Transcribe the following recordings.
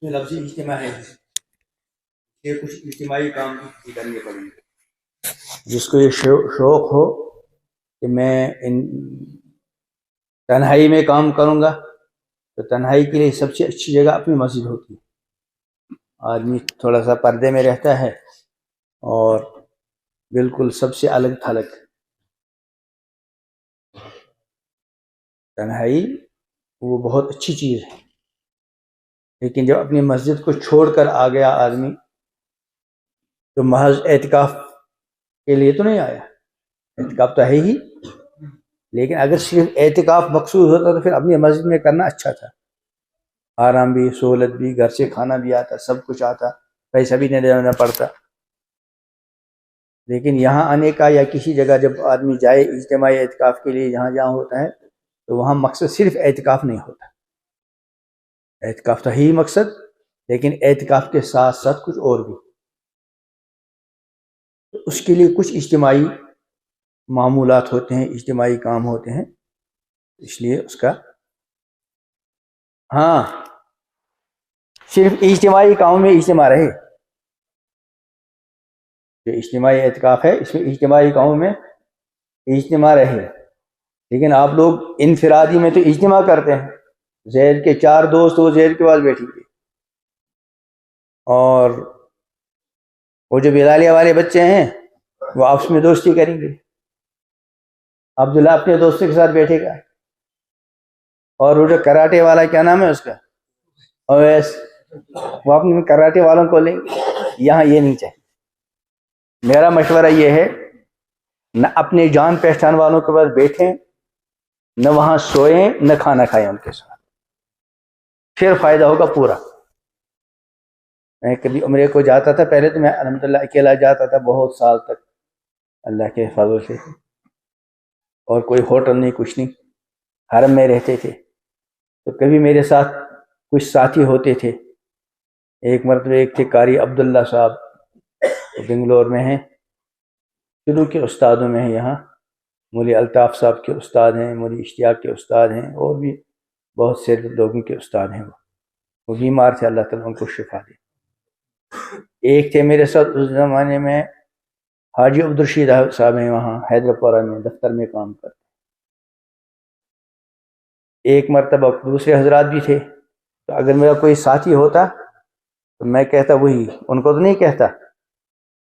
میں لفظی اجتماع ہے، یہ کچھ اجتماعی کام بھی کرنے پڑیں گے. جس کو یہ شوق ہو کہ میں تنہائی میں کام کروں گا، تو تنہائی کے لیے سب سے اچھی جگہ اپنی مسجد ہوتی ہے. آدمی تھوڑا سا پردے میں رہتا ہے اور بالکل سب سے الگ تھلگ. تنہائی وہ بہت اچھی چیز ہے، لیکن جب اپنی مسجد کو چھوڑ کر آ گیا آدمی تو محض اعتکاف کے لیے تو نہیں آیا. اعتکاف تو ہے ہی، لیکن اگر صرف اعتکاف مقصود ہوتا تو پھر اپنی مسجد میں کرنا اچھا تھا. آرام بھی، سہولت بھی، گھر سے کھانا بھی آتا، سب کچھ آتا، پیسہ بھی نہیں دینا پڑتا. لیکن یہاں آنے کا یا کسی جگہ جب آدمی جائے اجتماعی اعتکاف کے لیے جہاں ہوتا ہے تو وہاں مقصد صرف اعتکاف نہیں ہوتا. اعتکاف تو ہی مقصد، لیکن اعتکاف کے ساتھ ساتھ کچھ اور بھی. اس کے لیے کچھ اجتماعی معمولات ہوتے ہیں، اجتماعی کام ہوتے ہیں. اس لیے اس کا صرف اجتماعی کاموں میں اجتماع رہے. جو اجتماعی اعتکاف ہے اس میں اجتماعی کاموں میں اجتماع رہے. لیکن آپ لوگ انفرادی میں تو اجتماع کرتے ہیں. زید کے 4 دوست وہ زید کے پاس بیٹھیں گے، اور وہ جو بلالیہ والے بچے ہیں وہ آپس میں دوستی کریں گے. عبداللہ اپنے دوستوں کے ساتھ بیٹھے گا، اور وہ جو کراٹے والا کیا نام ہے اس کا، اویس، وہ اپنے کراٹے والوں کو لیں گے. یہاں یہ نہیں چاہیے. میرا مشورہ یہ ہے، نہ اپنے جان پہچان والوں کے پاس بیٹھیں، نہ وہاں سوئیں، نہ کھانا کھائیں ان کے ساتھ. پھر فائدہ ہوگا پورا. میں کبھی عمرے کو جاتا تھا، پہلے تو میں الحمدللہ اکیلا جاتا تھا بہت سال تک اللہ کے فضل سے، اور کوئی ہوٹل نہیں، کچھ نہیں، حرم میں رہتے تھے. تو کبھی میرے ساتھ کچھ ساتھی ہوتے تھے. ایک مرتبہ ایک تھے قاری عبداللہ صاحب، بنگلور میں ہیں، شروع کے استادوں میں ہیں. یہاں مولی الطاف صاحب کے استاد ہیں، مولی اشتیاق کے استاد ہیں، اور بھی بہت سے لوگوں کے استاد ہیں. وہ بیمار تھے، اللہ تعالیٰ ان کو شفا دے. ایک تھے میرے ساتھ اس زمانے میں حاجی عبدالرشید صاحب ہیں، وہاں حیدرپورہ میں دفتر میں کام کرتے. ایک مرتبہ دوسرے حضرات بھی تھے. تو اگر میرا کوئی ساتھی ہوتا تو میں کہتا وہی، ان کو تو نہیں کہتا،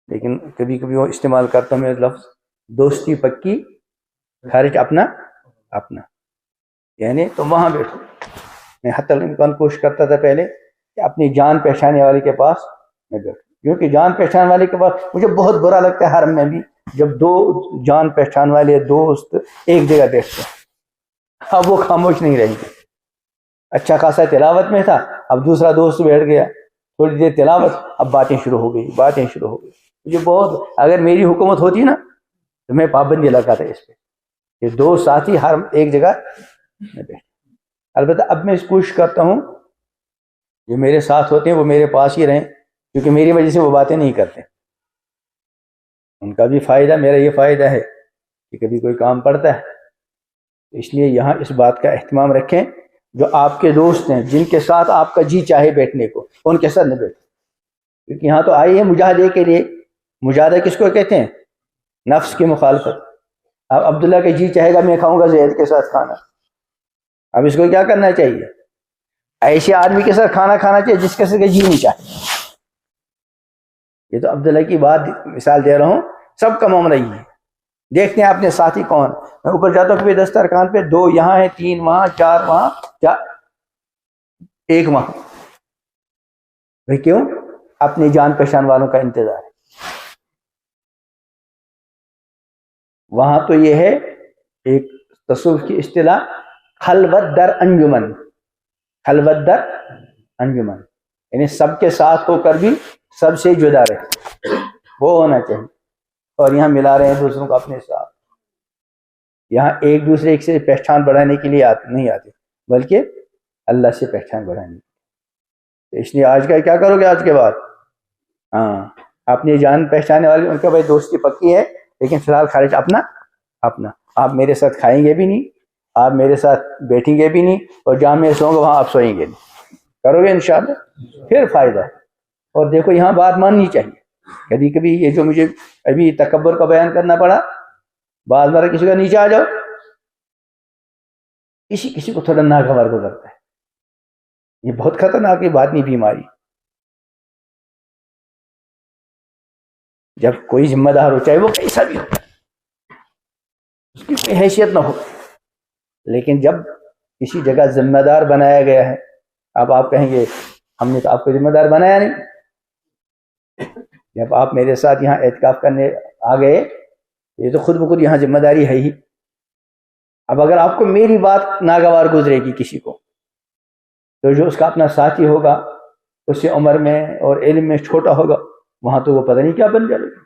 لیکن کبھی کبھی وہ استعمال کرتا ہوں میں لفظ، دوستی پکی خرچ اپنا اپنا. یعنی تو وہاں بیٹھو. میں حتی الامکان کوشش کرتا تھا پہلے کہ اپنی جان پہچانے والے کے پاس میں بیٹھوں، کیونکہ جان پہچان والے کے پاس مجھے بہت برا لگتا ہے حرم میں بھی جب 2 جان پہچان والے دوست ایک جگہ بیٹھتے ہیں. اب وہ خاموش نہیں رہیں گے. اچھا خاصا تلاوت میں تھا، اب دوسرا دوست بیٹھ گیا، تھوڑی دیر تلاوت، اب باتیں شروع ہو گئی. مجھے بہت، اگر میری حکومت ہوتی نا تو میں پابندی لگاتا اس پہ کہ 2 ساتھی ہر ایک جگہ میں بیٹھے. البتہ اب میں اس کوشش کرتا ہوں جو میرے ساتھ ہوتے ہیں وہ میرے پاس ہی رہیں، کیونکہ میری وجہ سے وہ باتیں نہیں کرتے. ان کا بھی فائدہ، میرا یہ فائدہ ہے کہ کبھی کوئی کام پڑتا ہے. اس لیے یہاں اس بات کا اہتمام رکھیں، جو آپ کے دوست ہیں جن کے ساتھ آپ کا جی چاہے بیٹھنے کو، ان کے ساتھ نہ بیٹھیں. کیونکہ یہاں تو آئی ہے مجاہدے کے لیے. مجاہدہ کس کو کہتے ہیں؟ نفس کی مخالفت. اب عبداللہ کا جی چاہے گا میں کھاؤں گا زید کے ساتھ کھانا. اب اس کو کیا کرنا چاہیے؟ ایسے آدمی کے ساتھ کھانا کھانا چاہیے جس کے ساتھ جی نہیں چاہے. یہ تو عبداللہ کی بات مثال دے رہا ہوں، سب کا معاملہ یہ ہے. دیکھتے ہیں اپنے ساتھی کون. میں اوپر جاتا ہوں کبھی دسترخوان پہ 2 یہاں ہیں، 3 وہاں، 4 وہاں، 1 وہاں. بھئی کیوں؟ اپنی جان پہچان والوں کا انتظار ہے. وہاں تو یہ ہے ایک تصوف کی اصطلاح، خلوت در انجمن. خلوت در انجمن یعنی سب کے ساتھ ہو کر بھی سب سے جدا رہے، وہ ہونا چاہیے. اور یہاں ملا رہے ہیں دوسروں کو اپنے ساتھ. یہاں ایک دوسرے سے پہچان بڑھانے کے لیے نہیں آتے، بلکہ اللہ سے پہچان بڑھانے. اس لیے آج کا کیا کرو گے آج کے بعد؟ اپنی جان پہچانے والے ان کا بھائی دوستی پکی ہے، لیکن فی الحال خارج اپنا اپنا. آپ میرے ساتھ کھائیں گے بھی نہیں، آپ میرے ساتھ بیٹھیں گے بھی نہیں، اور جہاں میں سوؤں گا وہاں آپ سوئیں گے نہیں. کرو گے انشاءاللہ پھر فائدہ ہے. اور دیکھو یہاں بات ماننی چاہیے. کبھی کبھی یہ جو مجھے ابھی تکبر کا بیان کرنا پڑا، بعض بار کسی کا نیچے آ جاؤ، کسی کو تھوڑا ناگوار گزرتا ہے. یہ بہت خطرناک ہے باطنی بیماری. جب کوئی ذمہ دار ہو، چاہے وہ کیسا بھی ہو، اس کی کوئی حیثیت نہ ہو، لیکن جب کسی جگہ ذمہ دار بنایا گیا ہے، اب آپ کہیں گے ہم نے تو آپ کو ذمہ دار بنایا نہیں. جب آپ میرے ساتھ یہاں اعتکاف کرنے آ گئے، یہ تو خود بخود یہاں ذمہ داری ہے ہی. اب اگر آپ کو میری بات ناگوار گزرے گی کسی کو، تو جو اس کا اپنا ساتھی ہوگا، اس سے عمر میں اور علم میں چھوٹا ہوگا، وہاں تو وہ پتہ نہیں کیا بن جائے گا.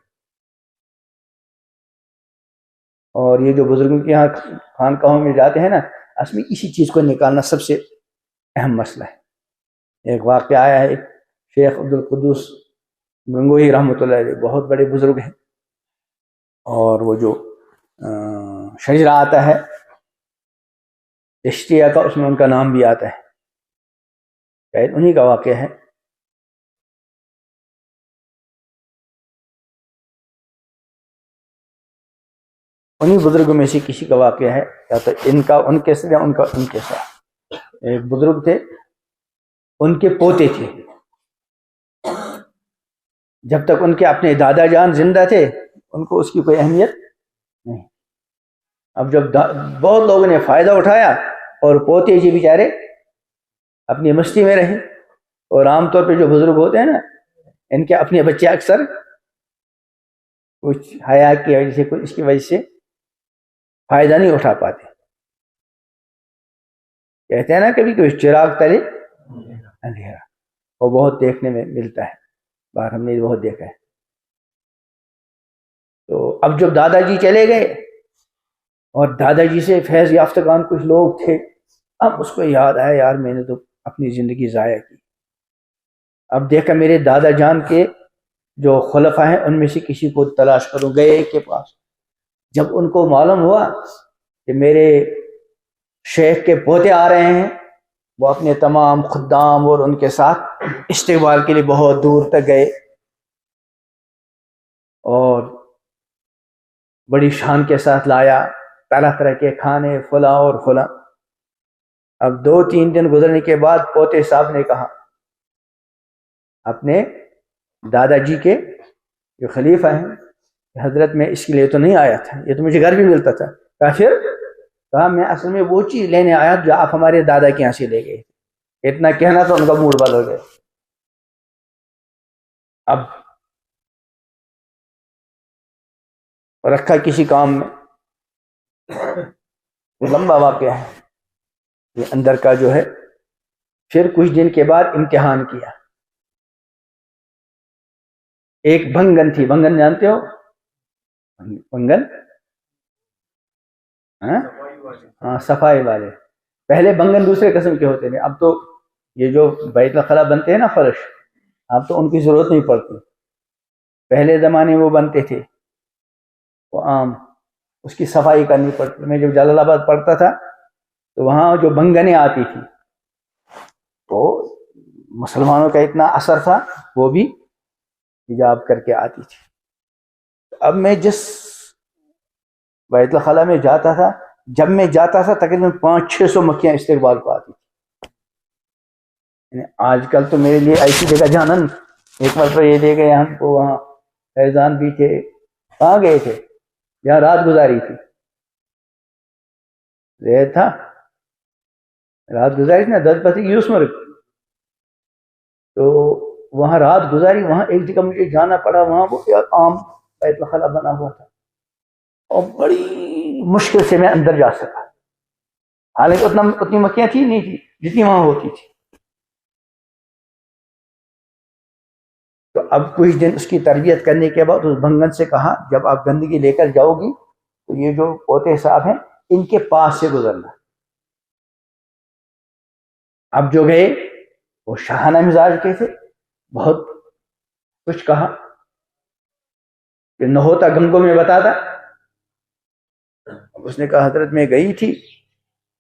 اور یہ جو بزرگوں کے یہاں خانقاہوں میں جاتے ہیں نا، اصل میں اسی چیز کو نکالنا سب سے اہم مسئلہ ہے. ایک واقعہ آیا ہے، ایک شیخ عبدالقدوس گنگوہی رحمۃ اللہ علیہ، بہت بڑے بزرگ ہیں، اور وہ جو شجرہ آتا ہے اشتیا کا، اس میں ان کا نام بھی آتا ہے، شاید انہی کا واقعہ ہے. انہی بزرگوں میں سے کسی کا واقعہ ہے، یا تو ان کا ان کے ساتھ یا ان کا ان کے ساتھ. ایک بزرگ تھے، ان کے پوتے تھے. جب تک ان کے اپنے دادا جان زندہ تھے، ان کو اس کی کوئی اہمیت نہیں. اب جب بہت لوگوں نے فائدہ اٹھایا، اور پوتے جی بیچارے اپنی مستی میں رہے. اور عام طور پہ جو بزرگ ہوتے ہیں نا، ان کے اپنے بچے اکثر کچھ حیا کی وجہ سے، کچھ اس کی وجہ سے فائدہ نہیں اٹھا پاتے. کہتے ہیں نا کبھی کبھی چراغ تلے اندھیرا، وہ بہت دیکھنے میں ملتا ہے، بار ہم نے بہت دیکھا ہے. تو اب جب دادا جی چلے گئے، اور دادا جی سے فیض یافتگان کچھ لوگ تھے، اب اس کو یاد آیا یار میں نے تو اپنی زندگی ضائع کی. اب دیکھا میرے دادا جان کے جو خلفاء ہیں ان میں سے کسی کو تلاش کروں. گئے ایک کے پاس. جب ان کو معلوم ہوا کہ میرے شیخ کے پوتے آ رہے ہیں، وہ اپنے تمام خدام اور ان کے ساتھ استقبال کے لیے بہت دور تک گئے، اور بڑی شان کے ساتھ لایا طرح طرح کے کھانے، فلاں اور فلاں. اب 2-3 دن گزرنے کے بعد پوتے صاحب نے کہا اپنے دادا جی کے جو خلیفہ ہیں، حضرت میں اس کے لیے تو نہیں آیا تھا، یہ تو مجھے گھر بھی ملتا تھا. کہا میں اصل میں وہ چیز لینے آیا جو آپ ہمارے دادا کے یہاں سے لے گئے. اتنا کہنا تو ان کا موڈ بند ہو گیا. اب رکھا کسی کام میں، لمبا واقعہ ہے یہ اندر کا جو ہے. پھر کچھ دن کے بعد امتحان کیا. ایک بھنگن تھی، بھنگن جانتے ہو؟ بھنگن، ہاں صفائی والے. پہلے بھنگن دوسرے قسم کے ہوتے تھے، اب تو یہ جو بیت الخلاء بنتے ہیں نا فرش، اب تو ان کی ضرورت نہیں پڑتی. پہلے زمانے میں وہ بنتے تھے، وہ عام اس کی صفائی کرنی پڑتی. میں جب جلال آباد پڑھتا تھا تو وہاں جو بھنگنیں آتی تھی، تو مسلمانوں کا اتنا اثر تھا، وہ بھی حجاب کر کے آتی تھی. اب میں جس بیت الخلاء میں جاتا تھا، جب میں جاتا تھا تقریباً 500-600 مکھیاں استقبال کو آتی تھی. یعنی آج کل تو میرے لیے ایسی جگہ جانا، ایک مرتبہ یہ لے گئے ہم کو، وہاں فیضان بھی تھے. کہاں گئے تھے؟ جہاں رات گزاری تھی. تھا رات گزاری تھی نا 10 بجے یوس مرگ، تو وہاں رات گزاری. وہاں ایک جگہ مجھے جانا پڑا، وہاں وہ عام بیت الخلاء بنا ہوا تھا، اور بڑی مشکل سے میں اندر جا سکا. حالانکہ اتنی مکھیاں تھی نہیں تھی جتنی وہاں ہوتی تھی. تو اب کچھ دن اس کی تربیت کرنے کے بعد اس بھنگن سے کہا جب آپ گندگی لے کر جاؤ گی تو یہ جو پوتے صاحب ہیں ان کے پاس سے گزرنا. اب جو گئے وہ شاہانہ مزاج کے تھے، بہت کچھ کہا کہ نہ ہوتا گنگوں میں بتاتا. اس نے کہا حضرت میں گئی تھی،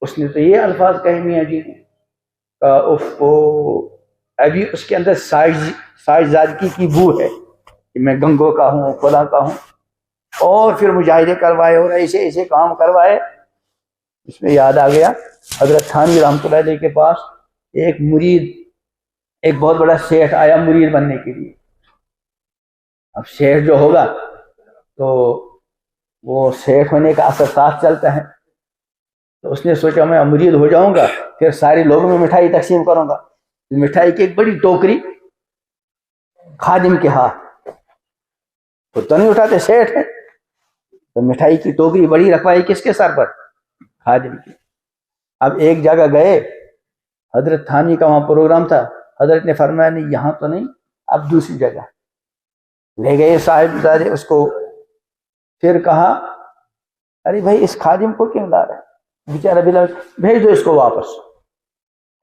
اس نے تو یہ الفاظ کہے میاں جی نے. وہ ابھی اس کے اندر سائز زادگی کی بو ہے کہ میں گنگو کا ہوں، خدا کا ہوں، اور پھر مجاہدے کروائے اور ایسے ایسے کام کروائے. اس میں یاد آ گیا حضرت تھانوی رحمۃ اللہ علیہ کے پاس ایک مرید، ایک بہت بڑا شیخ آیا مرید بننے کے لیے. اب شیخ جو ہوگا تو وہ شیخ ہونے کا اثر ساتھ چلتا ہے، تو اس نے سوچا میں مرید ہو جاؤں گا، پھر سارے لوگوں میں مٹھائی تقسیم کروں گا. مٹھائی کی ایک بڑی ٹوکری خادم کے ہاتھ، وہ تو نہیں اٹھاتے، شیخ ہے، تو مٹھائی کی ٹوکری بڑی رکھوائی کس کے سر پر؟ خادم کی. اب ایک جگہ گئے، حضرت تھانوی کا وہاں پروگرام تھا، حضرت نے فرمایا نہیں یہاں تو نہیں، اب دوسری جگہ لے گئے صاحب زادے اس کو. پھر کہا ارے بھائی اس خادم کو کیوں لا رہے ہیں، بیچارہ بلال، بھیج دو اس کو واپس.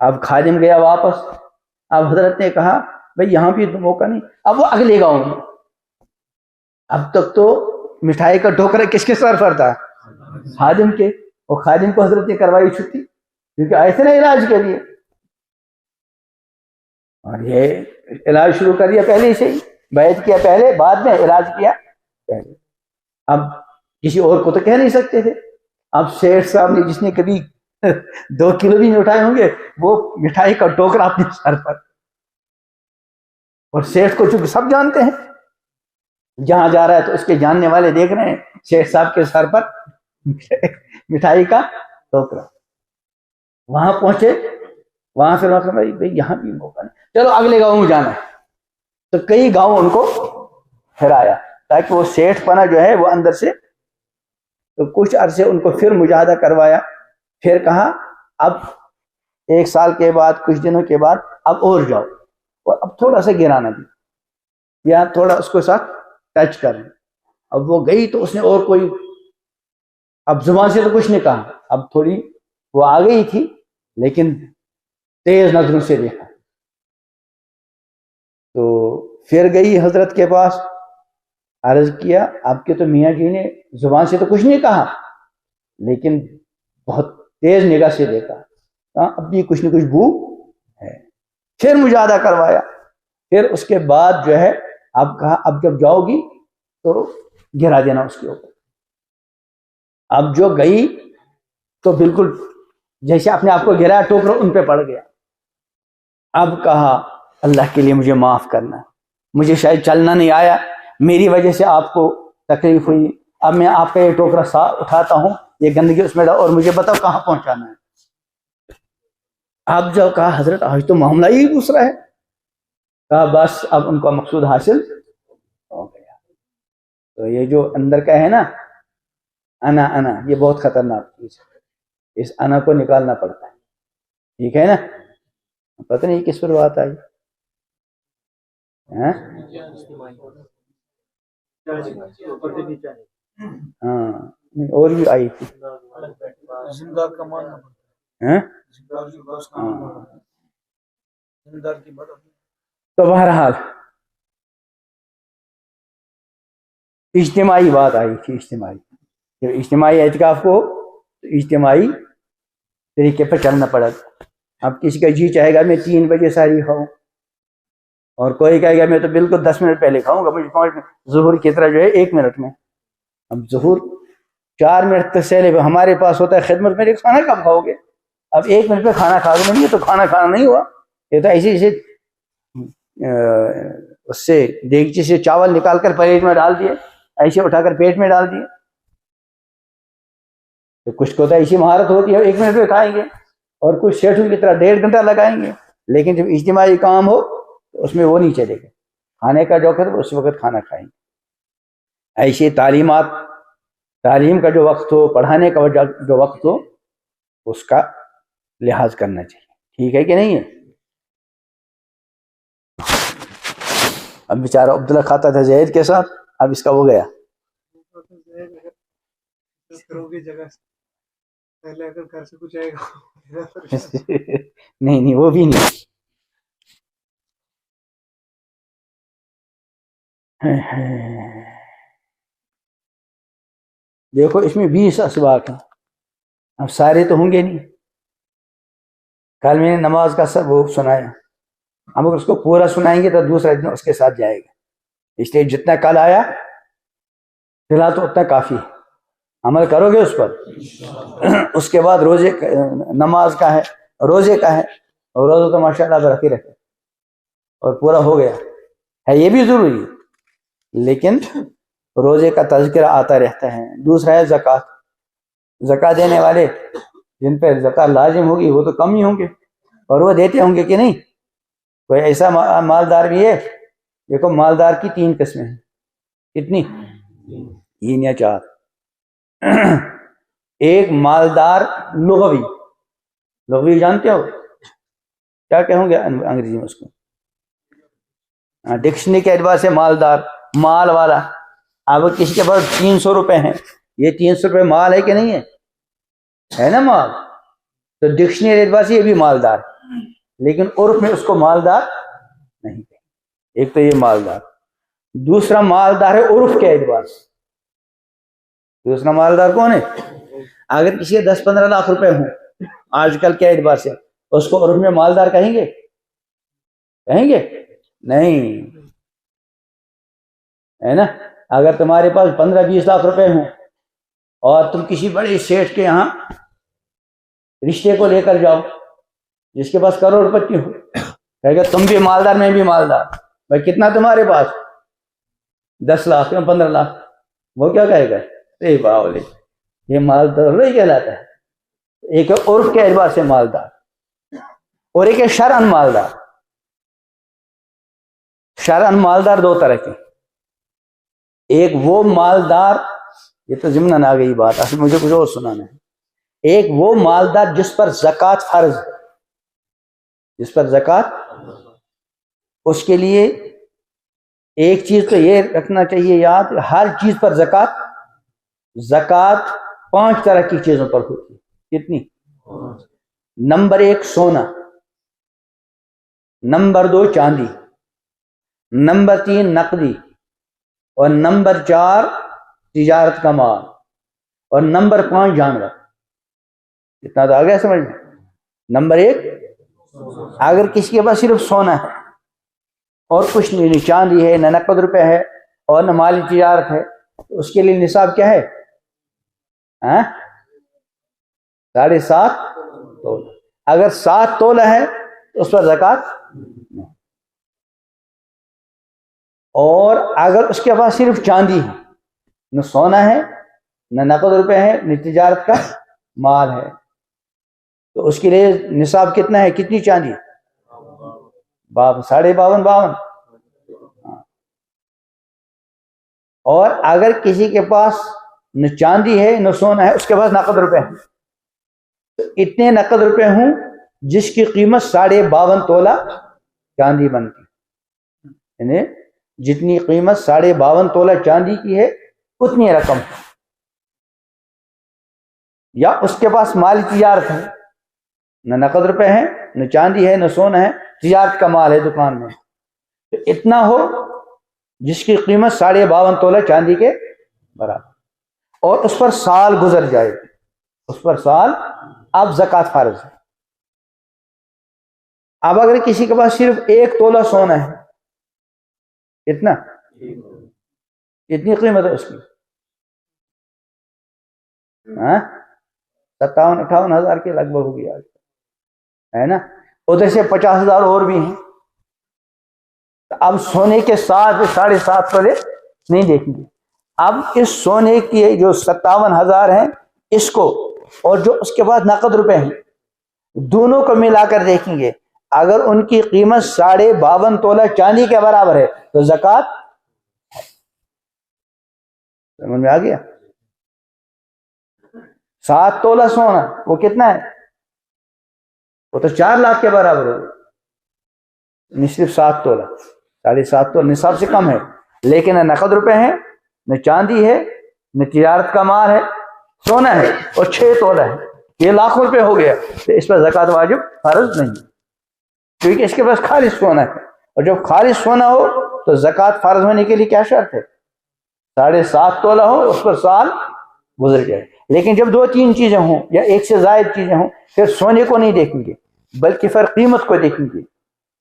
اب خادم گیا واپس. اب حضرت نے کہا بھائی یہاں بھی موقع نہیں. اب وہ اگلے گاؤں میں، اب تک تو مٹھائی کا ٹوکرا کس کے سر پر تھا؟ خادم کے. وہ خادم کو حضرت نے کروائی چھٹی، کیونکہ آئے تھے نا علاج کے لیے، اور یہ علاج شروع کر دیا پہلے سے ہی، بیعت کیا پہلے، بعد میں علاج کیا پہلے. اب کسی اور کو تو کہہ نہیں سکتے تھے. اب شیخ صاحب نے جس نے کبھی 2 کلو بھی نہیں اٹھائے ہوں گے، وہ مٹھائی کا ٹوکرا اپنے سر پر. اور شیخ کو چونکہ سب جانتے ہیں، جہاں جا رہا ہے تو اس کے جاننے والے دیکھ رہے ہیں شیخ صاحب کے سر پر مٹھائی کا ٹوکرا. وہاں پہنچے، وہاں پھر بھائی یہاں بھی موقع نہیں، چلو اگلے گاؤں میں جانا ہے. تو کئی گاؤں ان کو پھرایا تاکہ وہ سیٹھ پنا جو ہے وہ اندر سے. تو کچھ عرصے ان کو پھر مجاہدہ کروایا. پھر کہا اب 1 سال کے بعد، کچھ دنوں کے بعد اب اور جاؤ، اور اب تھوڑا سا گرانا بھی، یا تھوڑا اس کو ساتھ ٹچ کریں. اب وہ گئی تو اس نے اور کوئی، اب زبان سے تو کچھ نہیں کہا، اب تھوڑی وہ آ گئی تھی لیکن تیز نظروں سے دیکھا. تو پھر گئی حضرت کے پاس، عرض کیا آپ کے تو میاں جی نے زبان سے تو کچھ نہیں کہا لیکن بہت تیز نگاہ سے دیکھا، اب بھی کچھ نہ کچھ بو ہے. پھر مجاہدہ کروایا. پھر اس کے بعد جو ہے اب کہا اب جب جاؤ گی تو گرا دینا اس کے اوپر. اب جو گئی تو بالکل جیسے اپنے آپ کو گرا ٹوکرا ان پہ پڑ گیا. اب کہا اللہ کے لیے مجھے معاف کرنا، مجھے شاید چلنا نہیں آیا، میری وجہ سے آپ کو تکلیف ہوئی. اب میں آپ کا یہ ٹوکرا اٹھاتا ہوں، یہ گندگی اس میں ڈال، اور مجھے بتاؤ کہاں پہنچانا ہے. اب جو کہا حضرت آج تو معاملہ ہی دوسرا ہے. کہا بس اب ان کا مقصود حاصل ہو گیا. تو یہ جو اندر کا ہے نا انا، یہ بہت خطرناک چیز ہے، اس انا کو نکالنا پڑتا ہے. ٹھیک ہے نا؟ پتہ نہیں کس پر بات آئی. ہاں اور بھی آئی تھی. تو بہرحال اجتماعی بات آئی تھی. اجتماعی اعتکاف کو اجتماعی طریقے پر چلنا پڑا. اب کسی کا جی چاہے گا میں 3 بجے ساری کھاؤں، اور کوئی کہے گا میں تو بالکل 10 منٹ پہلے کھاؤں گا، مجھے 5 منٹ ظہر کی طرح جو ہے 1 منٹ میں. اب ظہر 4 منٹ تک سے ہمارے پاس ہوتا ہے خدمت میں، کھانا کب کھاؤ گے؟ اب 1 منٹ میں کھانا کھا گے، نہیں تو کھانا کھانا نہیں ہوا. یہ تو ایسے اس سے دیگچی سے چاول نکال کر پلیٹ میں ڈال دیے، ایسے اٹھا کر پیٹ میں ڈال دیے. تو کچھ کو تو ایسی مہارت ہوتی ہے 1 منٹ میں کھائیں گے، اور کچھ سیٹھوں کی طرح 1.5 گھنٹہ لگائیں گے. لیکن جب اجتماعی کام ہو تو اس میں وہ نہیں چلے گا، کھانے کا جو وقت اس وقت کھانا کھائیں گے. ایسی تعلیم کا جو وقت ہو، پڑھانے کا جو وقت ہو، اس کا لحاظ کرنا چاہیے. ٹھیک ہے کہ نہیں ہے؟ اب بیچارہ عبداللہ کھاتا تھا زید کے ساتھ، اب اس کا وہ گیا. نہیں وہ بھی نہیں. دیکھو اس میں 20 اسباق ہیں، اب سارے تو ہوں گے نہیں. کل میں نے نماز کا سب وہ سنایا، ہم اگر اس کو پورا سنائیں گے تو دوسرا دن اس کے ساتھ جائے گا، اس لیے جتنا کل آیا فی الحال تو اتنا کافی ہے، عمل کرو گے اس پر۔ اس کے بعد روزے نماز کا ہے، روزے کا ہے، اور روزہ تو ماشاء اللہ رکھ ہی رکھے اور پورا ہو گیا ہے، یہ بھی ضروری ہے، لیکن روزے کا تذکرہ آتا رہتا ہے۔ دوسرا ہے زکوٰۃ، زکوٰۃ دینے والے جن پہ زکوٰۃ لازم ہوگی وہ تو کم ہی ہوں گے، اور وہ دیتے ہوں گے کہ نہیں؟ کوئی ایسا مالدار بھی ہے، دیکھو مالدار کی 3 قسمیں ہیں، کتنی؟ 3 یا 4۔ ایک مالدار لغوی، لغوی جانتے ہو کیا کہوں گے انگریزی میں اس کو؟ ڈکشنری کے اعتبار سے مالدار، مال والا۔ اب کسی کے پاس 300 روپے ہیں، یہ 300 روپے مال ہے کہ نہیں ہے نا مال، تو ڈکشنری کے اعتبار سے یہ بھی مالدار، لیکن عرف میں اس کو مالدار نہیں کہیں۔ ایک تو یہ مالدار، دوسرا مالدار ہے عرف کے اعتبار سے۔ دوسرا مالدار کون ہے؟ اگر کسی کے 10-15 لاکھ روپے ہوں آج کل کے اعتبار سے، اس کو عرف میں مالدار کہیں گے؟ کہیں گے نہیں، ہے نا؟ اگر تمہارے پاس 15-20 لاکھ روپے ہوں اور تم کسی بڑے سیٹھ کے یہاں رشتے کو لے کر جاؤ جس کے پاس کروڑ پتی ہو، کہے گا تم بھی مالدار میں بھی مالدار، بھائی کتنا تمہارے پاس؟ 10 لاکھ یا 15 لاکھ۔ وہ کیا کہے گا؟ اے باولے، یہ مالدار نہیں کہلاتا ہے۔ ایک عرف کے اعتبار سے مالدار اور ایک شرعاً مالدار۔ شرعاً مالدار 2 طرح کے، ایک وہ مالدار، یہ تو ضمن آ گئی بات، اصل مجھے کچھ اور سنانا ہے۔ ایک وہ مالدار جس پر زکوٰۃ فرض ہے، جس پر زکوٰۃ، اس کے لیے ایک چیز تو یہ رکھنا چاہیے یاد، ہر چیز پر زکوٰۃ 5 طرح کی چیزوں پر ہوتی ہے۔ کتنی؟ نمبر 1 سونا، نمبر 2 چاندی، نمبر 3 نقدی، اور نمبر 4 تجارت کا مال، اور نمبر 5 جانور۔ اتنا تو آ گیا سمجھ میں؟ نمبر 1 اگر کسی کے پاس صرف سونا ہے اور کچھ نہیں، چاندی ہے، نہ نقد روپے ہے اور نہ مالی تجارت ہے، تو اس کے لیے نصاب کیا ہے؟ 7.5 تولہ۔ اگر 7 تولہ ہے تو اس پر زکوٰۃ نہیں۔ اور اگر اس کے پاس صرف چاندی ہے، نہ سونا ہے، نہ نقد روپے ہے، نہ تجارت کا مال ہے، تو اس کے لیے نصاب کتنا ہے؟ کتنی چاندی؟ 52.5 اور اگر کسی کے پاس نہ چاندی ہے نہ سونا ہے، اس کے پاس نقد روپے ہیں، تو اتنے نقد روپے ہوں جس کی قیمت 52.5 تولہ چاندی بنتی، یعنی جتنی قیمت 52.5 تولہ چاندی کی ہے اتنی رقم، یا اس کے پاس مالی تجارت ہے، نہ نقد روپے ہیں، نہ چاندی ہے، نہ سونا ہے، تجارت کا مال ہے دکان میں، تو اتنا ہو جس کی قیمت 52.5 تولہ چاندی کے برابر، اور اس پر سال گزر جائے، اس پر سال، اب زکوٰۃ فرض ہے۔ اب اگر کسی کے پاس صرف 1 تولہ سونا ہے، اتنا، کتنی قیمت ہے اس کی؟ 57-58 ہزار کے لگ بھگ ہوگی آج، ہے نا؟ ادھر سے 50,000 اور بھی ہیں، اب سونے کے ساتھ 7.5 تولے نہیں دیکھیں گے، اب اس سونے کی جو 57,000 ہیں اس کو، اور جو اس کے بعد نقد روپے ہیں، دونوں کو ملا کر دیکھیں گے، اگر ان کی قیمت 52.5 تولہ چاندی کے برابر ہے تو زکوٰۃ، سمجھ میں آ گیا؟ 7 تولہ سونا وہ کتنا ہے؟ وہ تو 4 لاکھ کے برابر ہوگا، صرف 7 تولہ، 7.5 تولہ نصاب سے کم ہے، لیکن نہ نقد روپے ہیں، نہ چاندی ہے، نہ تجارت کا مال ہے، سونا ہے اور 6 تولہ ہے، یہ لاکھوں روپے ہو گیا، تو اس پر زکوٰۃ واجب فرض نہیں، کیونکہ اس کے پاس خالص سونا ہے، اور جب خالص سونا ہو تو زکوٰۃ فرض ہونے کے لیے کیا شرط ہے؟ 7.5 تولہ ہو، اس پر سال گزر جائے۔ لیکن جب 2-3 چیزیں ہوں یا ایک سے زائد چیزیں ہوں، پھر سونے کو نہیں دیکھیں گے، بلکہ فرق قیمت کو دیکھیں گے.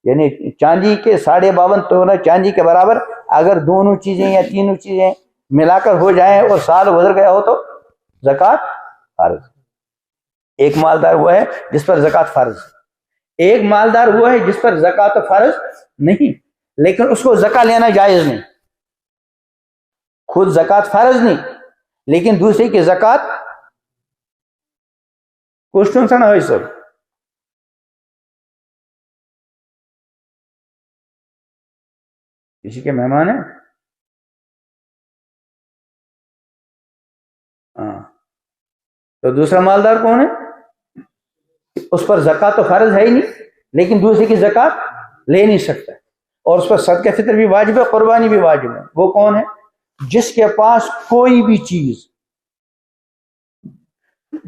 یعنی چاندی کے 52.5 تولہ چاندی کے برابر اگر دونوں چیزیں یا تینوں چیزیں ملا کر ہو جائیں اور سال گزر گیا ہو تو زکوٰۃ فرض. ایک مالدار وہ ہے جس پر زکوٰۃ فرض، ایک مالدار وہ ہے جس پر زکوٰۃ فرض نہیں لیکن اس کو زکوٰۃ لینا جائز نہیں. خود زکوٰۃ فرض نہیں لیکن دوسرے کی زکوٰۃ کوشچن سنا ہوئی سب. کسی کے مہمان ہیں؟ ہاں. تو دوسرا مالدار کون ہے؟ اس پر زکوٰۃ تو فرض ہے ہی نہیں لیکن دوسرے کی زکوٰۃ لے نہیں سکتا اور اس پر صدقہ فطر بھی واجب ہے، قربانی بھی واجب ہے. وہ کون ہے؟ جس کے پاس کوئی بھی چیز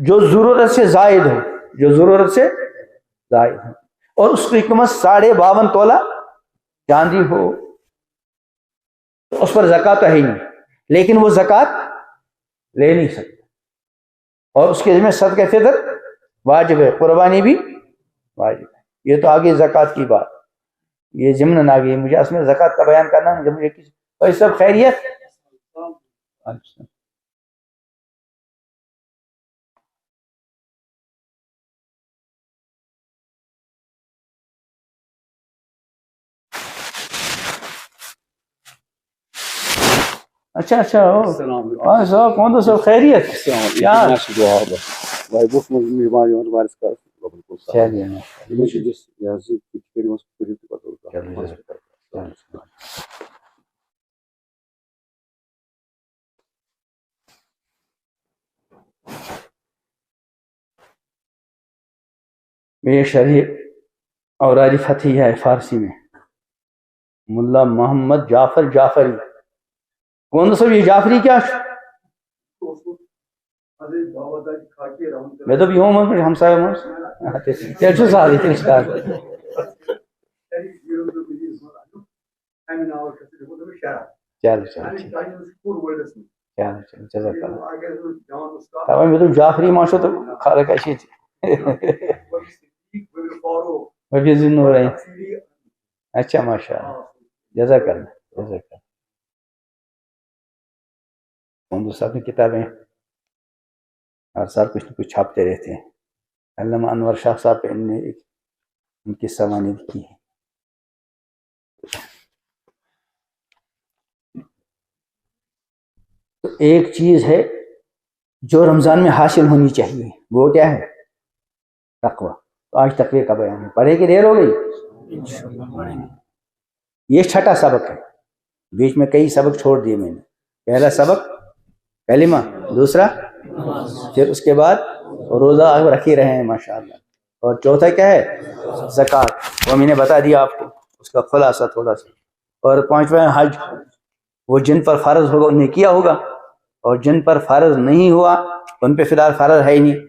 جو ضرورت سے زائد ہو، جو ضرورت سے زائد ہو اور اس کی قیمت 52.5 تولہ چاندی ہو تو اس پر زکوٰۃ تو ہے ہی نہیں لیکن وہ زکوٰۃ لے نہیں سکتا اور اس کے ذمہ صدقہ فطر واجب ہے، قربانی بھی واجب ہے. یہ تو آگے زکوٰۃ کی بات، یہ ضمن آ گئی. مجھے اصل میں زکوٰۃ کا بیان کرنا ہے. مجھے کسی سب خیریت. اچھا اچھا اچھا ہاں صاحب کون تو سب خیریت. میرے شرح اوراد فتح ہے فارسی میں ملا محمد جعفر جعفری. کون سا یہ جعفری کیا میں تو بھی ہوں ہم صاحب چلو میں تو جعفری ماشو تو خالق اچھی تھی. اچھا ماشاء اللہ جزاک اللہ جزاک اللہ. صاحب کی کتابیں ہر سال کچھ نہ کچھ چھاپتے رہتے ہیں. علامہ انور شاہ صاحب پہ نے ان کی سوانح کی ہے. تو ایک چیز ہے جو رمضان میں حاصل ہونی چاہیے، وہ کیا ہے؟ تقوی. تو آج تقوی کا بیان ہے. پڑھے کہ دیر ہو گئی؟ یہ چھٹا سبق ہے. بیچ میں کئی سبق چھوڑ دیے میں نے. پہلا سبق کلمہ، دوسرا پھر اس کے بعد روزہ رکھے رہے ہیں ماشاء اللہ، اور چوتھا کیا ہے؟ زکوٰۃ. وہ میں نے بتا دیا آپ کو اس کا خلاصہ تھوڑا سا. اور پانچواں حج، وہ جن پر فرض ہوگا انہیں کیا ہوگا اور جن پر فرض نہیں ہوا ان پہ فی الحال فرض ہے ہی نہیں،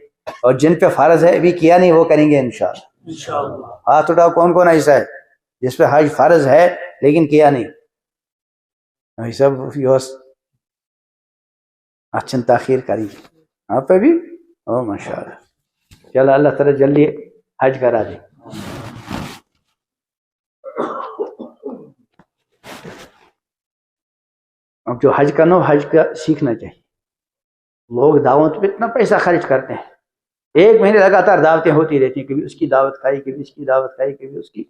اور جن پہ فرض ہے ابھی کیا نہیں وہ کریں گے انشاءاللہ. ہاتھ اٹھاؤ کون کون ایسا ہے جس پہ حج فرض ہے لیکن کیا نہیں؟ سب اچھن تاخیر کری آپ پہ بھی. او ماشاء اللہ. چلو اللہ تعالیٰ جلدی حج کرا دے. اب جو حج کرنا ہو حج کا سیکھنا چاہیے. لوگ دعوت پہ اتنا پیسہ خرچ کرتے ہیں، 1 مہینے لگاتار دعوتیں ہوتی رہتی ہیں، کبھی اس کی دعوت کھائی کبھی اس کی دعوت کھائی کبھی اس کی،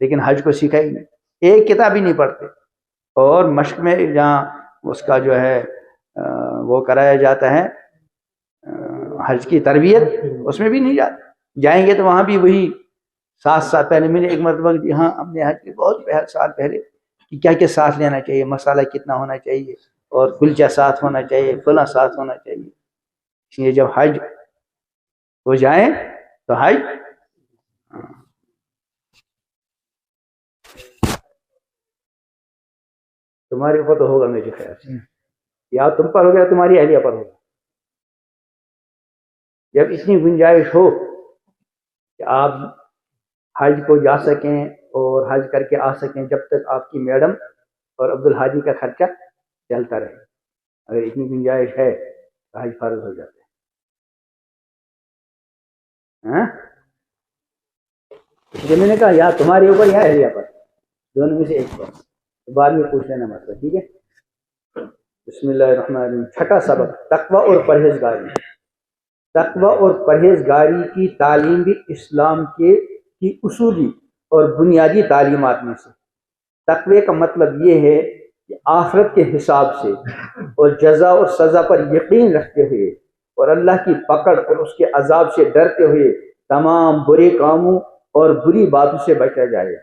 لیکن حج کو سیکھا ہی نہیں. ایک کتاب ہی نہیں پڑھتے. اور مشق میں جہاں اس کا جو ہے وہ کرایا جاتا ہے حج کی تربیت، اس میں بھی نہیں جائیں گے تو وہاں بھی وہی 7 سال پہلے. میں نے ایک مرتبہ یہاں اپنے حج کے بہت سال پہلے کہ کیا کیا ساتھ لینا چاہیے، مسالہ کتنا ہونا چاہیے اور کلچا ساتھ ہونا چاہیے، فلاں ساتھ ہونا چاہیے. اس لیے جب حج ہو جائیں تو حج تمہارے اوپر تو ہوگا میرے خیال سے، یا تم پر ہو گیا تمہاری اہلیہ پر ہوگا. جب اتنی گنجائش ہو کہ آپ حج کو جا سکیں اور حج کر کے آ سکیں جب تک آپ کی میڈم اور عبدالحاجی کا خرچہ چلتا رہے، اگر اتنی گنجائش ہے تو حج فرض ہو جاتا ہے. اس لیے میں نے کہا یا تمہارے اوپر یا اہلیہ پر، دونوں میں سے ایک پر، بعد میں پوچھ لینا مطلب، ٹھیک ہے؟ بسم اللہ الرحمن الرحیم۔ چھٹا سبق، تقوی اور پرہیزگاری۔ تقوی اور پرہیزگاری کی تعلیم بھی اسلام کی اصولی اور بنیادی تعلیمات میں سے۔ تقوی کا مطلب یہ ہے کہ آخرت کے حساب سے اور جزا اور سزا پر یقین رکھتے ہوئے اور اللہ کی پکڑ اور اس کے عذاب سے ڈرتے ہوئے تمام برے کاموں اور بری باتوں سے بچا جائے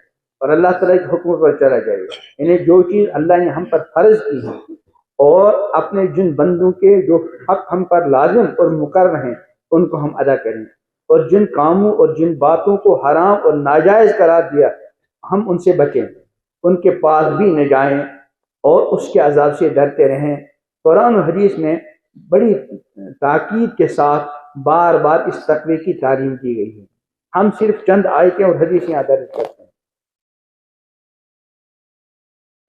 اور اللہ تعالیٰ کے حکم پر چلا جائے، یعنی جو چیز اللہ نے ہم پر فرض کی ہے اور اپنے جن بندوں کے جو حق ہم پر لازم اور مقرر ہیں ان کو ہم ادا کریں، اور جن کاموں اور جن باتوں کو حرام اور ناجائز قرار دیا ہم ان سے بچیں، ان کے پاس بھی نہ جائیں اور اس کے عذاب سے ڈرتے رہیں۔ قرآن و حدیث میں بڑی تاکید کے ساتھ بار بار اس تقوی کی تعلیم کی گئی ہے۔ ہم صرف چند آیتیں اور حدیثیں درج کرتے ہیں۔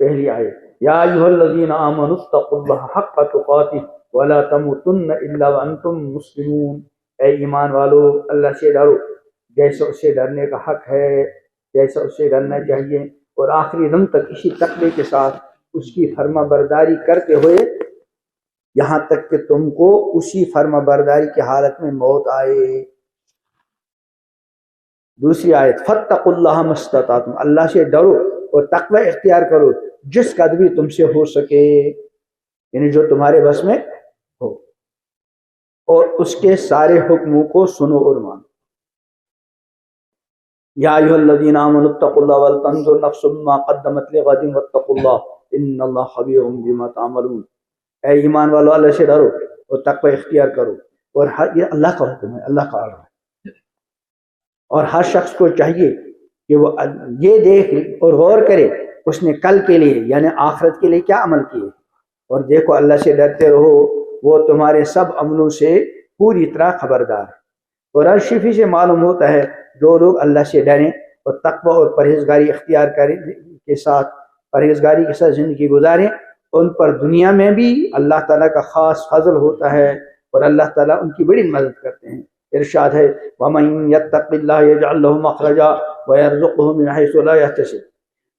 پہلی آیت، یا ایھا الذین آمنوا اتقوا اللہ حق تقاتہ ولا تموتن الا وانتم مسلمون، اے ایمان والو اللہ سے ڈرو جیسا اس سے ڈرنے کا حق ہے، جیسا اس سے ڈرنا چاہیے، اور آخری دم تک اسی تقوی کے ساتھ اس کی فرما برداری کرتے ہوئے یہاں تک کہ تم کو اسی فرما برداری کی حالت میں موت آئے۔ دوسری آیت، فاتقوا اللہ ما استطعتم، اللہ سے ڈرو اور تقوی اختیار کرو جس قدر بھی تم سے ہو سکے، یعنی جو تمہارے بس میں ہو، اور اس کے سارے حکموں کو سنو اور مانو۔ یا ایھا الذین آمنوا اتقوا اللہ ولتنظر نفس ما قدمت لغد واتقوا اللہ ان اللہ خبیر بما تعملون، اے ایمان والو اللہ سے ڈرو اور تقوی اختیار کرو، اور یہ اللہ کا حکم ہے، اللہ کا آرڈر ہے، اور ہر شخص کو چاہیے کہ وہ یہ دیکھ اور غور کرے اس نے کل کے لیے یعنی آخرت کے لیے کیا عمل کیے، اور دیکھو اللہ سے ڈرتے رہو، وہ تمہارے سب عملوں سے پوری طرح خبردار ہے۔ قرآن شریف سے معلوم ہوتا ہے جو لوگ اللہ سے ڈریں اور تقوی اور پرہیزگاری اختیار کریں کے ساتھ پرہیزگاری کے ساتھ زندگی گزاریں، ان پر دنیا میں بھی اللہ تعالیٰ کا خاص فضل ہوتا ہے اور اللہ تعالیٰ ان کی بڑی مدد کرتے ہیں۔ ارشاد ہے وَمَن يَتَّقِ اللَّهَ يَجْعَل لَّهُ مَخْرَجًا وَيَرْزُقْهُ مِنْ حَيْثُ لَا يَحْتَسِبُ،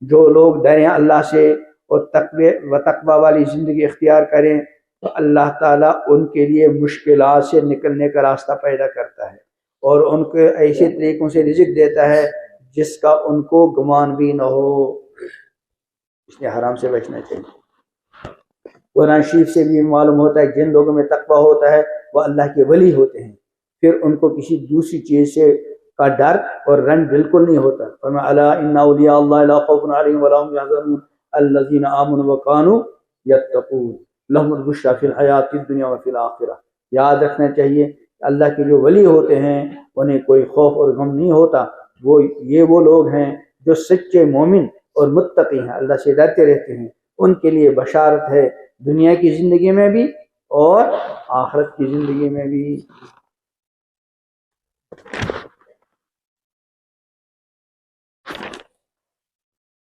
جو لوگ ڈریں اللہ سے اور تقوی والی زندگی اختیار کریں تو اللہ تعالیٰ ان کے لیے مشکلات سے نکلنے کا راستہ پیدا کرتا ہے اور ان کو ایسے طریقوں سے رزق دیتا ہے جس کا ان کو گمان بھی نہ ہو، اس لیے حرام سے بچنا چاہیے۔ قرآن شریف سے بھی معلوم ہوتا ہے جن لوگوں میں تقوی ہوتا ہے وہ اللہ کے ولی ہوتے ہیں، پھر ان کو کسی دوسری چیز سے کا ڈر اور رنج بالکل نہیں ہوتا۔ فرمایا الا ان اولیاء اللہ لا خوف علیہم ولا هم يحزنون الذین آمنوا وكانوا يتقون لهم البشرى فی الحیات الدنیا وفی الآخرہ۔ یاد رکھنا چاہیے کہ اللہ کے جو ولی ہوتے ہیں انہیں کوئی خوف اور غم نہیں ہوتا، وہ لوگ ہیں جو سچے مومن اور متقی ہیں، اللہ سے ڈرتے رہتے ہیں، ان کے لیے بشارت ہے دنیا کی زندگی میں بھی اور آخرت کی زندگی میں بھی۔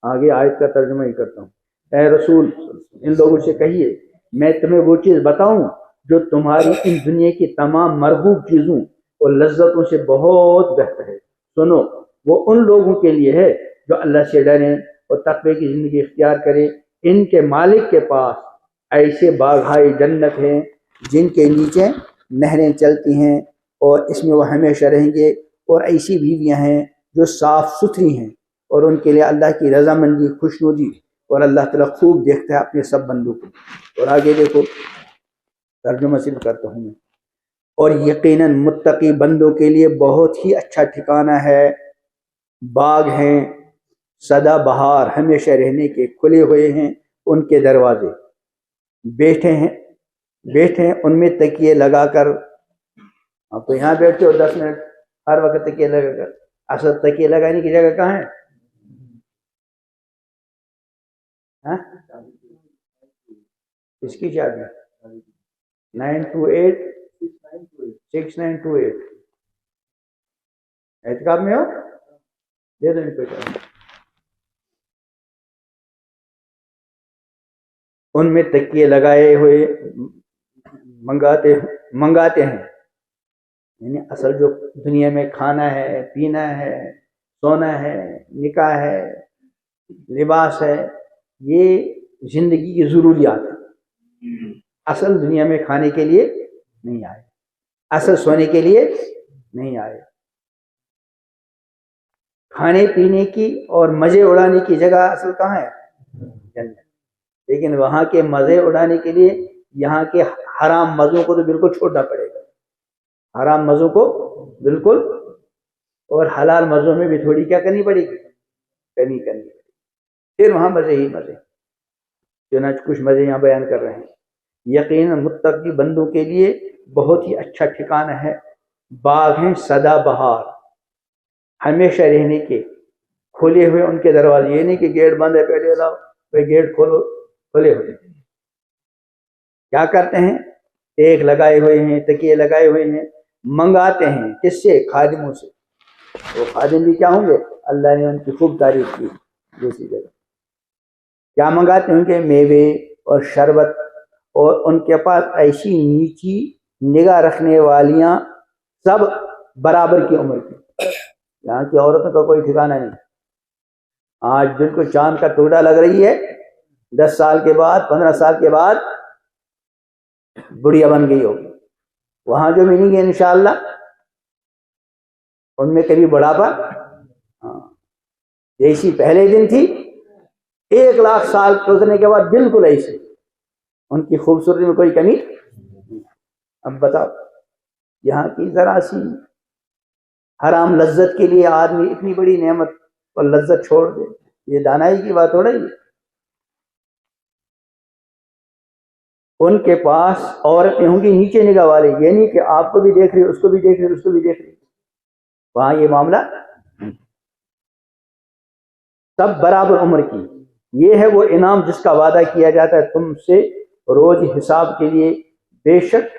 آگے آیت کا ترجمہ ہی کرتا ہوں۔ اے رسول ان لوگوں سے کہیے میں تمہیں وہ چیز بتاؤں جو تمہاری ان دنیا کی تمام مرغوب چیزوں اور لذتوں سے بہت بہتر ہے، سنو وہ ان لوگوں کے لیے ہے جو اللہ سے ڈریں اور تقوی کی زندگی اختیار کریں، ان کے مالک کے پاس ایسے باغائے جنت ہیں جن کے نیچے نہریں چلتی ہیں اور اس میں وہ ہمیشہ رہیں گے، اور ایسی بیویاں ہیں جو صاف ستھری ہیں، اور ان کے لیے اللہ کی رضامندی خوشنودی، اور اللہ تعالیٰ خوب دیکھتا ہے اپنے سب بندوں کو۔ اور آگے دیکھو ترجمہ صرف کرتا ہوں میں، اور یقیناً متقی بندوں کے لیے بہت ہی اچھا ٹھکانہ ہے، باغ ہیں سدا بہار ہمیشہ رہنے کے، کھلے ہوئے ہیں ان کے دروازے، بیٹھے ہیں ان میں تکیے لگا کر۔ آپ تو یہاں بیٹھتے ہو 10 منٹ ہر وقت تکیے لگا کر، اصل تکیے لگانے کی جگہ کہاں ہے؟ اس کی چابی 928 6928 اعتکاف میں ہو دے دو ان کو چابی۔ ان میں تکیے لگائے ہوئے منگاتے ہیں، یعنی اصل جو دنیا میں کھانا ہے پینا ہے سونا ہے، نکاح ہے، لباس ہے، یہ زندگی کی ضروریات ہیں. اصل دنیا میں کھانے کے لیے نہیں آئے، اصل سونے کے لیے نہیں آئے. کھانے پینے کی اور مزے اڑانے کی جگہ اصل کہاں ہے؟ جنت. لیکن وہاں کے مزے اڑانے کے لیے یہاں کے حرام مزوں کو تو بالکل چھوڑنا پڑے گا. حرام مزوں کو بالکل، اور حلال مزوں میں بھی تھوڑی کیا کرنی پڑے گی؟ کرنی پڑے گی. پھر وہاں مزے ہی مزے. چنانچہ کچھ مزے یہاں بیان کر رہے ہیں. یقیناً متقی بندوں کے لیے بہت ہی اچھا ٹھکانہ ہے. باغ ہیں سدا بہار، ہمیشہ رہنے کے، کھلے ہوئے ان کے دروازے. یہ نہیں کہ گیٹ بند ہے پہلے لاؤ پھر گیٹ کھولو، کھلے ہوئے. کیا کرتے ہیں؟ ٹیک لگائے ہوئے ہیں، تکیے لگائے ہوئے ہیں. منگاتے ہیں کس سے؟ خادموں سے. وہ خادم بھی کیا ہوں گے؟ اللہ نے ان کی خوب تعریف کی دوسری جگہ. کیا منگاتے ہیں؟ کہ میوے اور شربت، اور ان کے پاس ایسی نیچی نگاہ رکھنے والیاں، سب برابر کی عمر کی. یہاں کی عورتوں کا کوئی ٹھکانہ نہیں. آج جن کو چاند کا ٹکڑا لگ رہی ہے، 10 سال کے بعد 15 سال کے بعد بڑھیا بن گئی ہوگی. وہاں جو ملیں گے انشاءاللہ ان میں کبھی بڑھاپا، ہاں جیسی پہلے دن تھی 1,00,000 سال گزرنے کے بعد بالکل ایسی. ان کی خوبصورتی میں کوئی کمی. اب بتاؤ، یہاں کی ذرا سی حرام لذت کے لیے آدمی اتنی بڑی نعمت اور لذت چھوڑ دے، یہ دانائی کی بات ہو رہی ہے. ان کے پاس عورتیں ہوں گی نیچے نگاہ والے، یہ نہیں کہ آپ کو بھی دیکھ رہی، اس کو بھی دیکھ رہی، اس کو بھی دیکھ رہی. وہاں یہ معاملہ سب برابر عمر کی. یہ ہے وہ انعام جس کا وعدہ کیا جاتا ہے تم سے روز حساب کے لیے. بے شک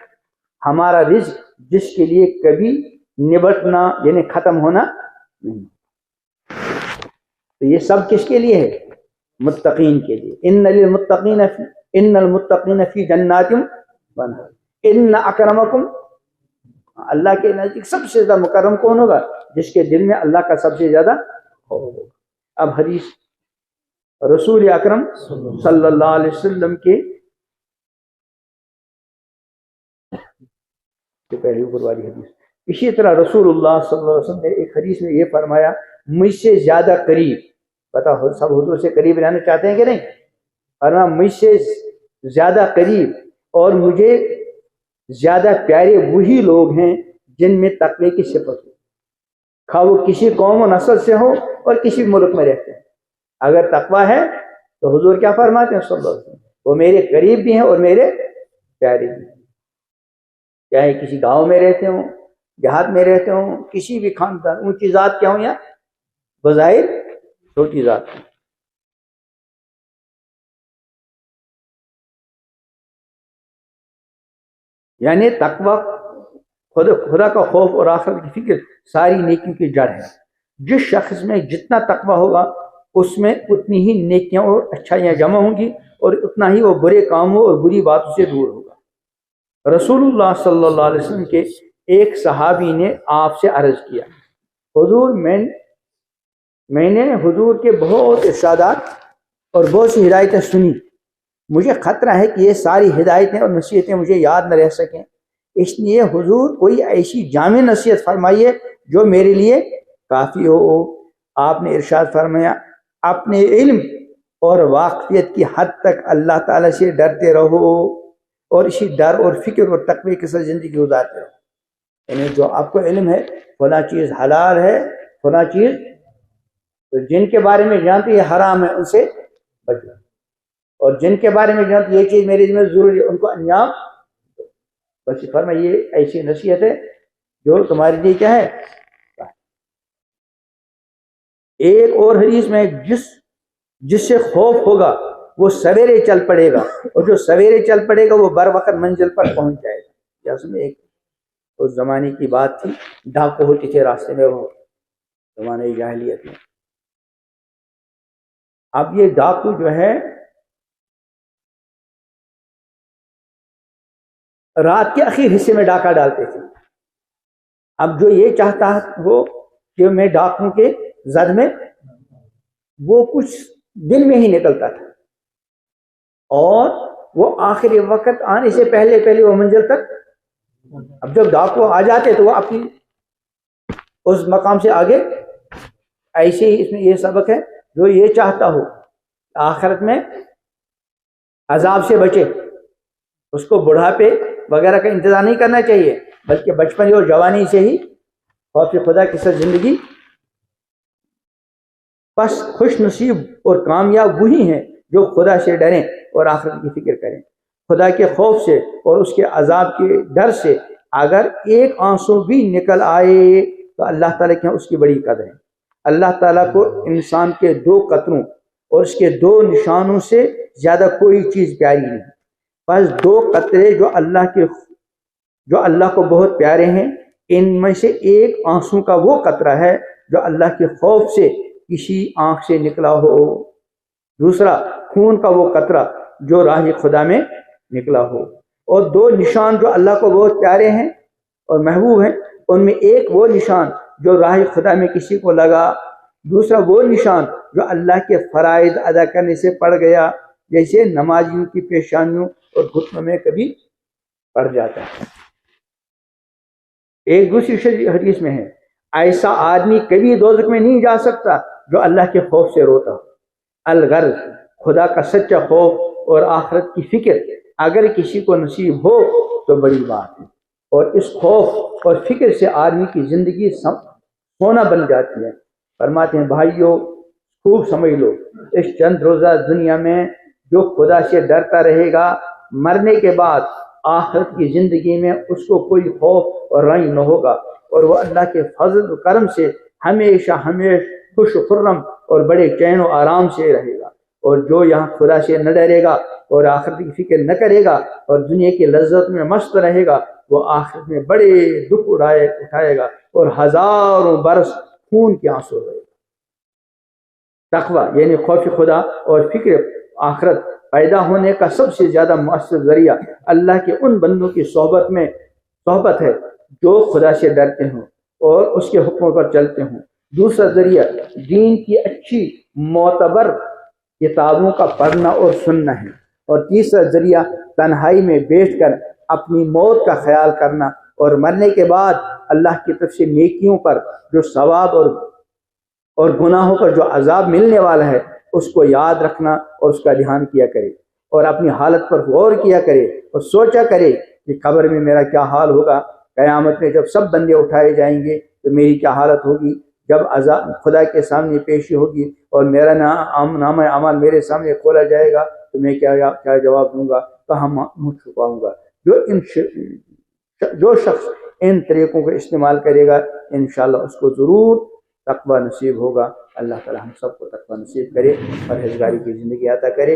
ہمارا رزق جس کے لیے کبھی نبٹنا یعنی ختم ہونا نہیں. تو یہ سب کس کے لیے ہے؟ متقین کے لیے. ان المتقین فی جنات ونہر. ان اکرمکم، اللہ کے نزدیک سب سے زیادہ مکرم کون ہوگا؟ جس کے دل میں اللہ کا سب سے زیادہ خوف ہوگا. اب حدیث رسول اکرم صلی اللہ علیہ وسلم کے پہلی اوپر والی حدیث. اسی طرح رسول اللہ صلی اللہ علیہ وسلم نے ایک حدیث میں یہ فرمایا، مجھ سے زیادہ قریب، پتا ہو سب حضور سے قریب رہنا چاہتے ہیں کہ نہیں؟ فرمایا مجھ سے زیادہ قریب اور مجھے زیادہ پیارے وہی لوگ ہیں جن میں تقوی کی صفت ہو، خواہ وہ کسی قوم و نسل سے ہو اور کسی ملک میں رہتے ہیں. اگر تقوی ہے تو حضور کیا فرماتے ہیں صلی اللہ علیہ وسلم؟ وہ میرے قریب بھی ہیں اور میرے پیارے بھی ہیں. چاہے کسی گاؤں میں رہتے ہوں، دیہات میں رہتے ہوں، کسی بھی خاندان، اونچی ذات کیا ہوں یا بظاہر چھوٹی ذات. یعنی تقوی خدا کا خوف اور آخرت کی فکر ساری نیکیوں کی جڑ ہے. جس شخص میں جتنا تقوی ہوگا اس میں اتنی ہی نیکیاں اور اچھائیاں جمع ہوں گی، اور اتنا ہی وہ برے کاموں اور بری باتوں سے دور ہوگا. رسول اللہ صلی اللہ علیہ وسلم کے ایک صحابی نے آپ سے عرض کیا، حضور میں نے حضور کے بہت ارشادات اور بہت سی ہدایتیں سنی، مجھے خطرہ ہے کہ یہ ساری ہدایتیں اور نصیحتیں مجھے یاد نہ رہ سکیں، اس لیے حضور کوئی ایسی جامع نصیحت فرمائیے جو میرے لیے کافی ہو. آپ نے ارشاد فرمایا، اپنے علم اور واقفیت کی حد تک اللہ تعالیٰ سے ڈرتے رہو اور اسی ڈر اور فکر اور تقوی کے ساتھ زندگی گزارتے رہو. یعنی جو آپ کو علم ہے فلاں چیز حلال ہے، فلاں چیز تو جن کے بارے میں جانتے یہ حرام ہے ان سے بچو، اور جن کے بارے میں جانتے یہ چیز میرے میں ضروری ہے ان کو انجام. بس فرمایا یہ ایسی نصیحت ہے جو تمہارے لیے کیا ہے. ایک اور حدیث میں جس سے خوف ہوگا وہ سویرے چل پڑے گا، اور جو سویرے چل پڑے گا وہ بر وقت منزل پر پہنچ جائے گا. اس میں ایک اس زمانے کی بات تھی، ڈاکو ہوتی تھے راستے میں، وہ زمانے جاہلیت میں. اب یہ ڈاکو جو ہے رات کے اخیر حصے میں ڈاکہ ڈالتے تھے. اب جو یہ چاہتا ہو کہ میں ڈاکوں کے زد میں وہ کچھ دن میں ہی نکلتا تھا، اور وہ آخری وقت آنے سے پہلے وہ منزل تک، اب جب ڈاکو آ جاتے تو وہ اپنی اس مقام سے آگے. ایسے ہی اس میں یہ سبق ہے، جو یہ چاہتا ہو آخرت میں عذاب سے بچے، اس کو بڑھاپے وغیرہ کا انتظار نہیں کرنا چاہیے، بلکہ بچپن اور جوانی سے ہی خوف خدا کے ساتھ زندگی. بس خوش نصیب اور کامیاب وہی ہیں جو خدا سے ڈریں اور آخرت کی فکر کریں. خدا کے خوف سے اور اس کے عذاب کے ڈر سے اگر ایک آنسو بھی نکل آئے تو اللہ تعالیٰ کے اس کی بڑی قدر ہے. اللہ تعالیٰ کو انسان کے 2 قطروں اور اس کے 2 نشانوں سے زیادہ کوئی چیز پیاری نہیں. بس 2 قطرے جو اللہ کو بہت پیارے ہیں، ان میں سے ایک آنسو کا وہ قطرہ ہے جو اللہ کے خوف سے کسی آنکھ سے نکلا ہو، دوسرا خون کا وہ قطرہ جو راہ خدا میں نکلا ہو. اور 2 نشان جو اللہ کو بہت پیارے ہیں اور محبوب ہیں، ان میں ایک وہ نشان جو راہ خدا میں کسی کو لگا، دوسرا وہ نشان جو اللہ کے فرائض ادا کرنے سے پڑ گیا، جیسے نمازیوں کی پیشانیوں اور گھٹنوں میں کبھی پڑ جاتا ہے. ایک دوسری حدیث میں ہے، ایسا آدمی کبھی دوزخ میں نہیں جا سکتا جو اللہ کے خوف سے روتا ہو. الغرض خدا کا سچا خوف اور آخرت کی فکر اگر کسی کو نصیب ہو تو بڑی بات ہے، اور اس خوف اور فکر سے آدمی کی زندگی سونا بن جاتی ہے. فرماتے ہیں بھائیوں خوب سمجھ لو، اس چند روزہ دنیا میں جو خدا سے ڈرتا رہے گا، مرنے کے بعد آخرت کی زندگی میں اس کو کوئی خوف اور رنج نہ ہوگا، اور وہ اللہ کے فضل و کرم سے ہمیشہ خوش و خرم اور بڑے چین و آرام سے رہے گا. اور جو یہاں خدا سے نہ ڈرے گا اور آخرت کی فکر نہ کرے گا اور دنیا کی لذت میں مست رہے گا، وہ آخرت میں بڑے دکھ اٹھائے گا اور ہزاروں برس خون کے آنسو رہے گا. تقویٰ یعنی خوف خدا اور فکر آخرت پیدا ہونے کا سب سے زیادہ مؤثر ذریعہ اللہ کے ان بندوں کی صحبت ہے جو خدا سے ڈرتے ہوں اور اس کے حکموں پر چلتے ہوں. دوسرا ذریعہ دین کی اچھی معتبر کتابوں کا پڑھنا اور سننا ہے. اور تیسرا ذریعہ تنہائی میں بیٹھ کر اپنی موت کا خیال کرنا اور مرنے کے بعد اللہ کی طرف سے نیکیوں پر جو ثواب اور گناہوں پر جو عذاب ملنے والا ہے اس کو یاد رکھنا اور اس کا دھیان کیا کرے، اور اپنی حالت پر غور کیا کرے اور سوچا کرے کہ قبر میں میرا کیا حال ہوگا، قیامت میں جب سب بندے اٹھائے جائیں گے تو میری کیا حالت ہوگی، جب عذاب خدا کے سامنے پیشی ہوگی اور میرا نامہ اعمال میرے سامنے کھولا جائے گا تو میں کیا جواب دوں گا، کہاں منہ چھپاؤں گا. جو شخص ان طریقوں کو استعمال کرے گا انشاءاللہ اس کو ضرور تقویٰ نصیب ہوگا. اللہ تعالی ہم سب کو تقویٰ نصیب کرے، پرہیزگاری کی زندگی عطا کرے.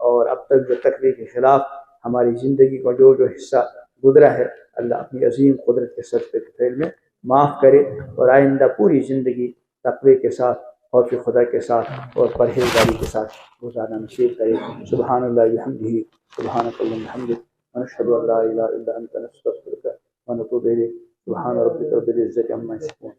اور اب تک جو تقوی کے خلاف ہماری زندگی کا جو حصہ گزرا ہے اللہ اپنی عظیم قدرت کے صدقے کے فعل میں معاف کرے، اور آئندہ پوری زندگی تقوی کے ساتھ خوف خدا کے ساتھ اور پرہیزگاری کے ساتھ گزارنا نصیب کرے. سبحان اللہ بحمدہ، سبحانک اللہم وبحمدک، ونشہد ان لا الہ الا انت نستغفرک ونتوب الیک. سبحان ربک رب العزۃ عما یصفون.